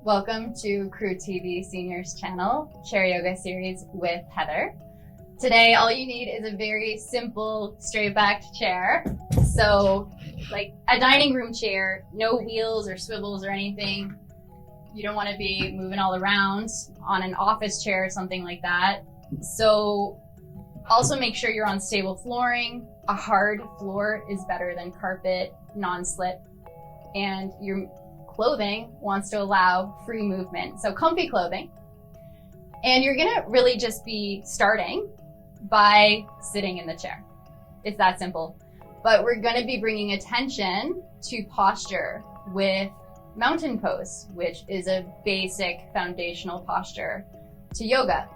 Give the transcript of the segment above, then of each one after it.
Welcome to CrueTV Seniors channel, Chair Yoga series with Heather. Today, all you need is a very simple, straight-backed chair. So, like a dining room chair, no wheels or swivels or anything. You don't want to be moving all around on an office chair or something like that. So, also make sure you're on stable flooring. A hard floor is better than carpet, non-slip. And your clothing wants to allow free movement. So comfy clothing. And you're gonna really just be starting by sitting in the chair. It's that simple. But we're gonna be bringing attention to posture with mountain pose, which is a basic foundational posture to yoga.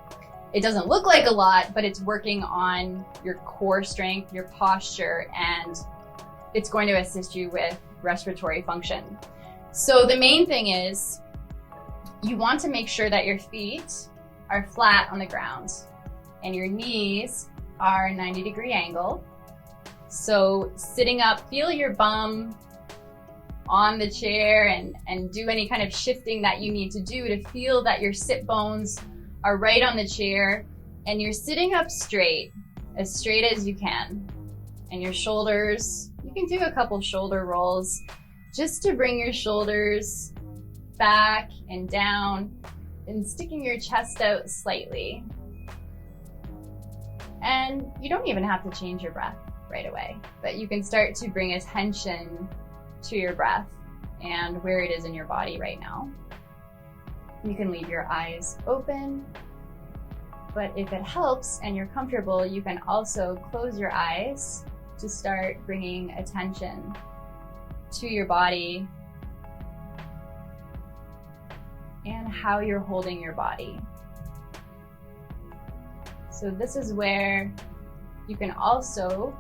It doesn't look like a lot, but it's working on your core strength, your posture, and it's going to assist you with respiratory function. So the main thing is you want to make sure that your feet are flat on the ground and your knees are 90-degree angle. So sitting up, feel your bum on the chair and do any kind of shifting that you need to do to feel that your sit bones are right on the chair and you're sitting up straight as you can. And your shoulders, you can do a couple shoulder rolls just to bring your shoulders back and down and sticking your chest out slightly. And you don't even have to change your breath right away, but you can start to bring attention to your breath and where it is in your body right now. You can leave your eyes open, but if it helps and you're comfortable, you can also close your eyes to start bringing attention to your body and how you're holding your body. So this is where you can also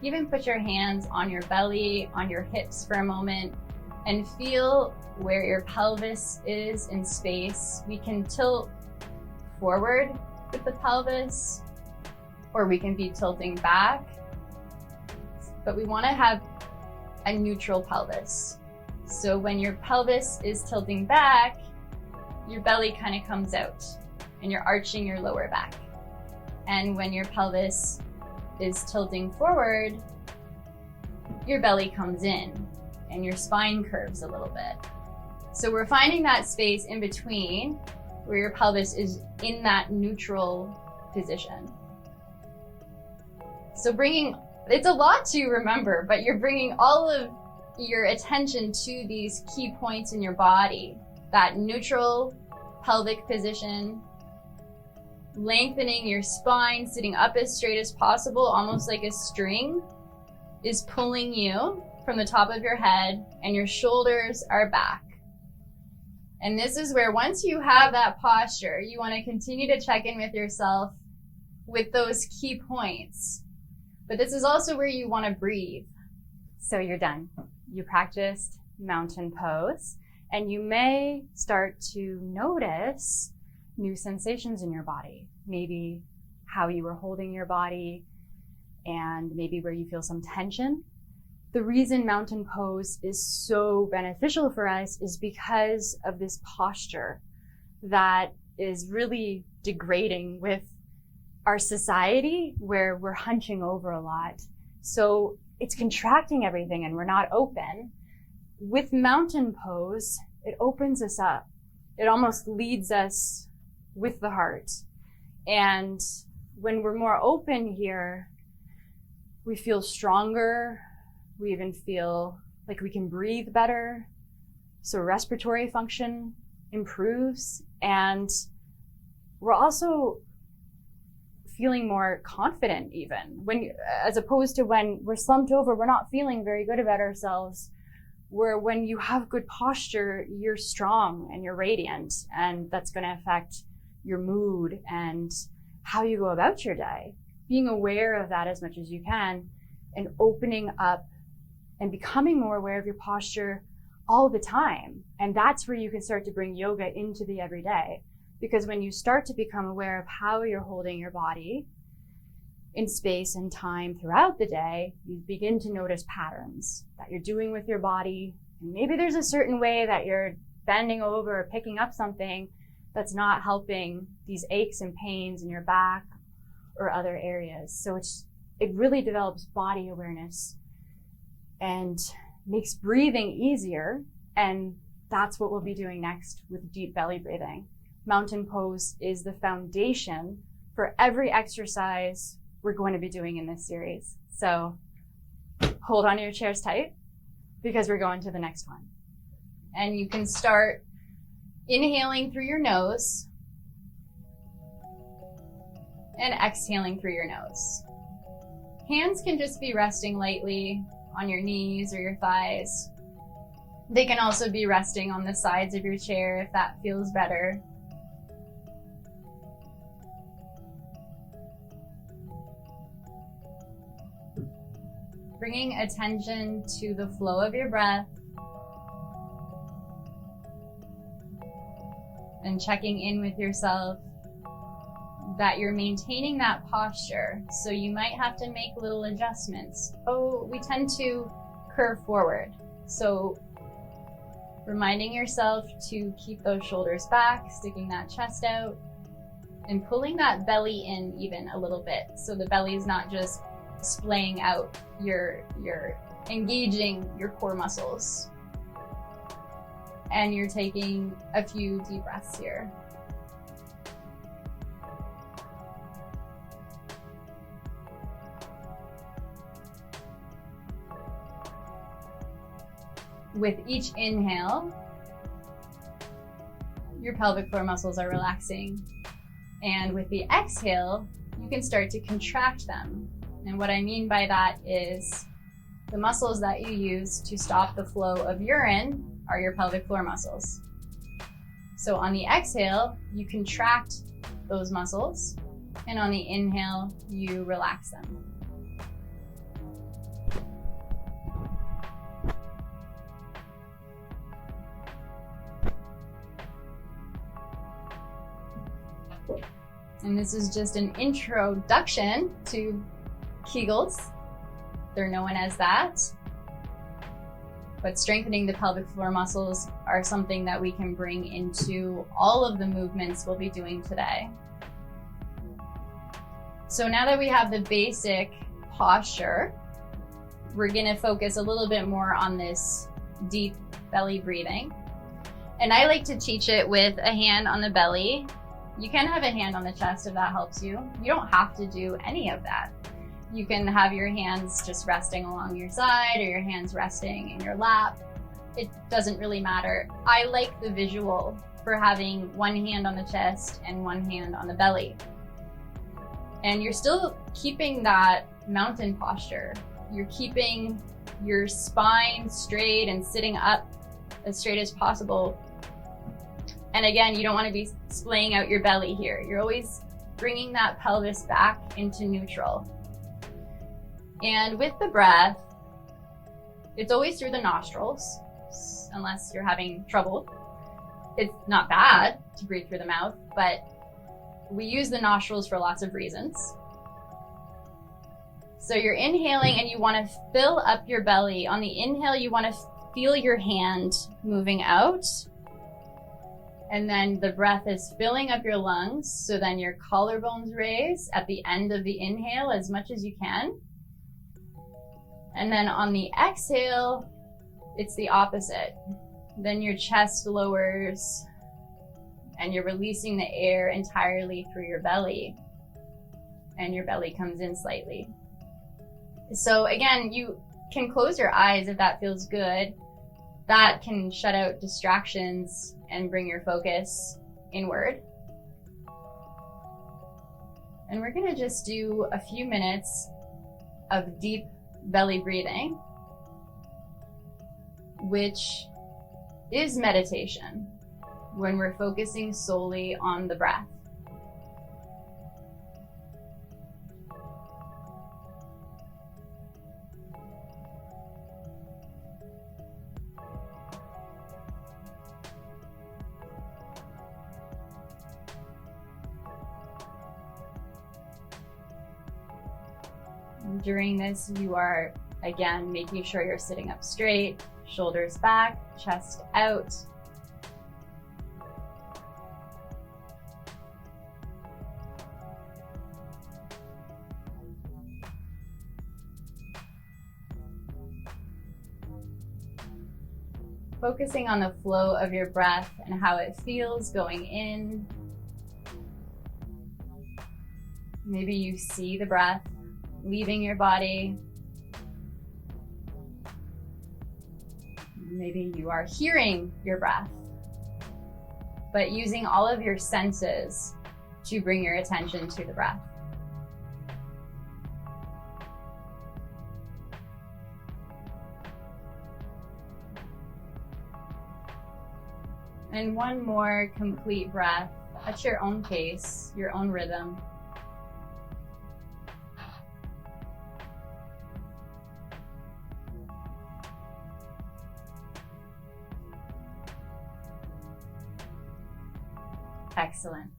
even put your hands on your belly, on your hips for a moment, and feel where your pelvis is in space. We can tilt forward with the pelvis, or we can be tilting back, but we want to have a neutral pelvis. So when your pelvis is tilting back, your belly kind of comes out and you're arching your lower back. And when your pelvis is tilting forward, your belly comes in and your spine curves a little bit. So we're finding that space in between where your pelvis is in that neutral position. So it's a lot to remember, but you're bringing all of your attention to these key points in your body. That neutral pelvic position, lengthening your spine, sitting up as straight as possible, almost like a string is pulling you from the top of your head, and your shoulders are back. And this is where once you have that posture, you want to continue to check in with yourself with those key points. But this is also where you want to breathe. So you're done. You practiced mountain pose, and you may start to notice new sensations in your body. Maybe how you were holding your body, and maybe where you feel some tension. The reason mountain pose is so beneficial for us is because of this posture that is really degrading with our society, where we're hunching over a lot. So it's contracting everything and we're not open. With mountain pose, it opens us up. It almost leads us with the heart. And when we're more open here, we feel stronger. We even feel like we can breathe better. So respiratory function improves. And we're also feeling more confident even, as opposed to when we're slumped over, we're not feeling very good about ourselves. Where when you have good posture, you're strong and you're radiant, and that's going to affect your mood and how you go about your day. Being aware of that as much as you can and opening up and becoming more aware of your posture all the time. And that's where you can start to bring yoga into the everyday. Because when you start to become aware of how you're holding your body in space and time throughout the day, you begin to notice patterns that you're doing with your body. And maybe there's a certain way that you're bending over or picking up something that's not helping these aches and pains in your back or other areas. So it really develops body awareness and makes breathing easier. And that's what we'll be doing next with deep belly breathing. Mountain pose is the foundation for every exercise we're going to be doing in this series. So hold on to your chairs tight because we're going to the next one. And you can start inhaling through your nose and exhaling through your nose. Hands can just be resting lightly on your knees or your thighs. They can also be resting on the sides of your chair if that feels better. Bringing attention to the flow of your breath and checking in with yourself that you're maintaining that posture. So you might have to make little adjustments. We tend to curve forward. So reminding yourself to keep those shoulders back, sticking that chest out, and pulling that belly in even a little bit. So the belly is not just splaying out, you're engaging your core muscles. And you're taking a few deep breaths here. With each inhale, your pelvic floor muscles are relaxing. And with the exhale, you can start to contract them. And what I mean by that is the muscles that you use to stop the flow of urine are your pelvic floor muscles. So on the exhale, you contract those muscles, and on the inhale, you relax them. And this is just an introduction to Kegels. They're known as that. But strengthening the pelvic floor muscles are something that we can bring into all of the movements we'll be doing today. So now that we have the basic posture, we're gonna focus a little bit more on this deep belly breathing. And I like to teach it with a hand on the belly. You can have a hand on the chest if that helps you. You don't have to do any of that. You can have your hands just resting along your side or your hands resting in your lap. It doesn't really matter. I like the visual for having one hand on the chest and one hand on the belly. And you're still keeping that mountain posture. You're keeping your spine straight and sitting up as straight as possible. And again, you don't want to be splaying out your belly here. You're always bringing that pelvis back into neutral. And with the breath, it's always through the nostrils, unless you're having trouble. It's not bad to breathe through the mouth, but we use the nostrils for lots of reasons. So you're inhaling and you want to fill up your belly. On the inhale, you want to feel your hand moving out. And then the breath is filling up your lungs. So then your collarbones raise at the end of the inhale as much as you can. And then on the exhale, it's the opposite. Then your chest lowers and you're releasing the air entirely through your belly. And your belly comes in slightly. So again, you can close your eyes if that feels good. That can shut out distractions and bring your focus inward. And we're gonna just do a few minutes of deep belly breathing, which is meditation when we're focusing solely on the breath. During this, you are, again, making sure you're sitting up straight, shoulders back, chest out, focusing on the flow of your breath and how it feels going in. Maybe you see the breath leaving your body. Maybe you are hearing your breath, but using all of your senses to bring your attention to the breath. And one more complete breath at your own pace, your own rhythm. Excellent.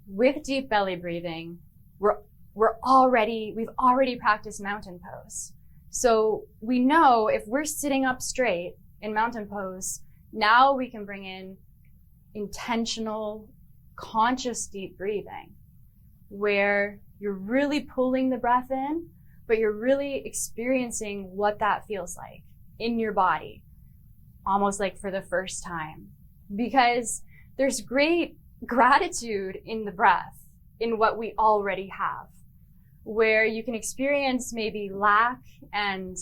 With deep belly breathing, we've already practiced mountain pose. So we know if we're sitting up straight in mountain pose, now we can bring in intentional, conscious deep breathing, where you're really pulling the breath in, but you're really experiencing what that feels like in your body, almost like for the first time. Because there's great gratitude in the breath, in what we already have, where you can experience maybe lack, and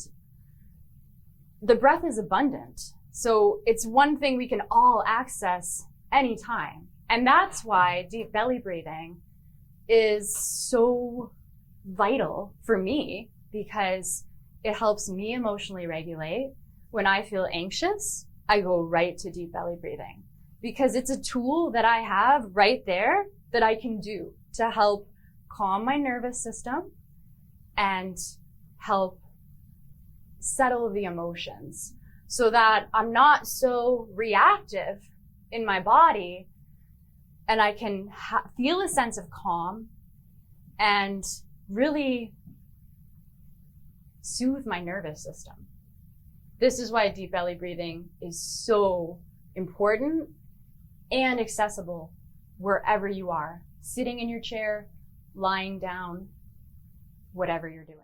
the breath is abundant. So it's one thing we can all access anytime. And that's why deep belly breathing is so vital for me, because it helps me emotionally regulate. When I feel anxious, I go right to deep belly breathing, because it's a tool that I have right there that I can do to help calm my nervous system and help settle the emotions so that I'm not so reactive in my body, and I can feel a sense of calm and really soothe my nervous system. This is why deep belly breathing is so important and accessible wherever you are, sitting in your chair, lying down, whatever you're doing.